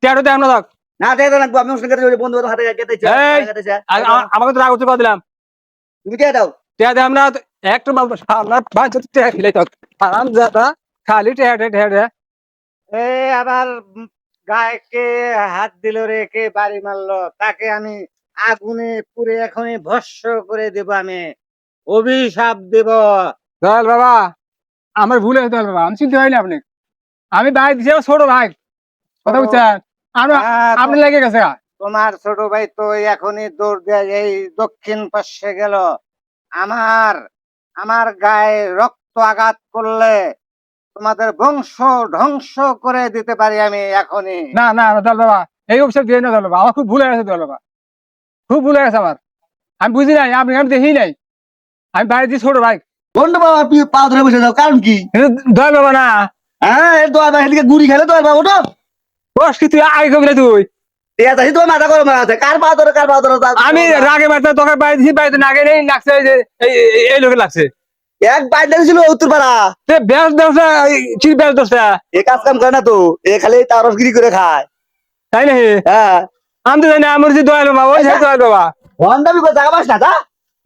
টিয়াটা দেন না থাক। না টিয়া লাগবো আমি অনুষ্ঠান করতে বন্ধু হাতে কেটেছে এই কেটেছে আমাকে তো রাগ উঠতে দিলাম। তুমি টিয়া দাও টিয়া দেন না একটা মাল আপনার বাঁচ টিয়া ফেলে থাক আরাম যাতা খালি টিয়া টিয়া এ আবার গায়ে হাত দিল রে, কে বাড়ি মারলো তাকে আমি আগুনে পুড়ে এখনই ভস্ম করে দেব, আমি অভিশাপ দেব। দয়াল বাবা আমার ভুল হয়েছে দয়াল বাবা, আমি চিনতে পারিনি আপনি। আমি ভাই দিছি আমার ছোট ভাই, কথা বুঝছেন? আপনি আপনি লেগে গেছে। তোমার ছোট ভাই তো এখনই দৌড় দিয়ে এই দক্ষিণ পাশে গেল। আমার আমার গায়ে রক্ত আঘাত করলে তোমাদের বংশ ধ্বংস করে দিতে পারি আমি এখনই। না না না দয়াল বাবা, এই অভিশাপ দিয়ে না দয়াল বাবা, আমার খুব ভুল হয়ে গেছে দয়াল বাবা, খুব ভুল হয়ে গেছে আমার। আমি বুঝি নাই, আপনি আমি দেখি নাই, আমি ভাই দিছি ছোট ভাই। বন্ধু বাবা তুমি পা ধরে বসে যাও কারণ কি দয়াল বাবা না হ্যাঁ এর দোয়া ভাই এদিকে গুড়ি খেলে দোয়া বাবা ওঠো বস কি তুই আগে কবি না তুই। টিয়া চাই তোমার মাথা গরম আছে কার পা ধরে আমি রাগে মারতে তোকে বাড়ি দিছি, বাড়িতে নাগে নেই লাগছে, এই যে এই লোকে লাগছে। এক বাইট ছিল উত্তর পাড়া ব্যাস দশটা কি ব্যাস দশটা এ কাজ কাম করে না তো এ খালি তারসগিরি করে খায় তাই নাকি? হ্যাঁ আমি তো জানি আমার যে দয়াল বাবা ওই দয়াল বাবা। হন্ডা বি জায়গা পাস না তা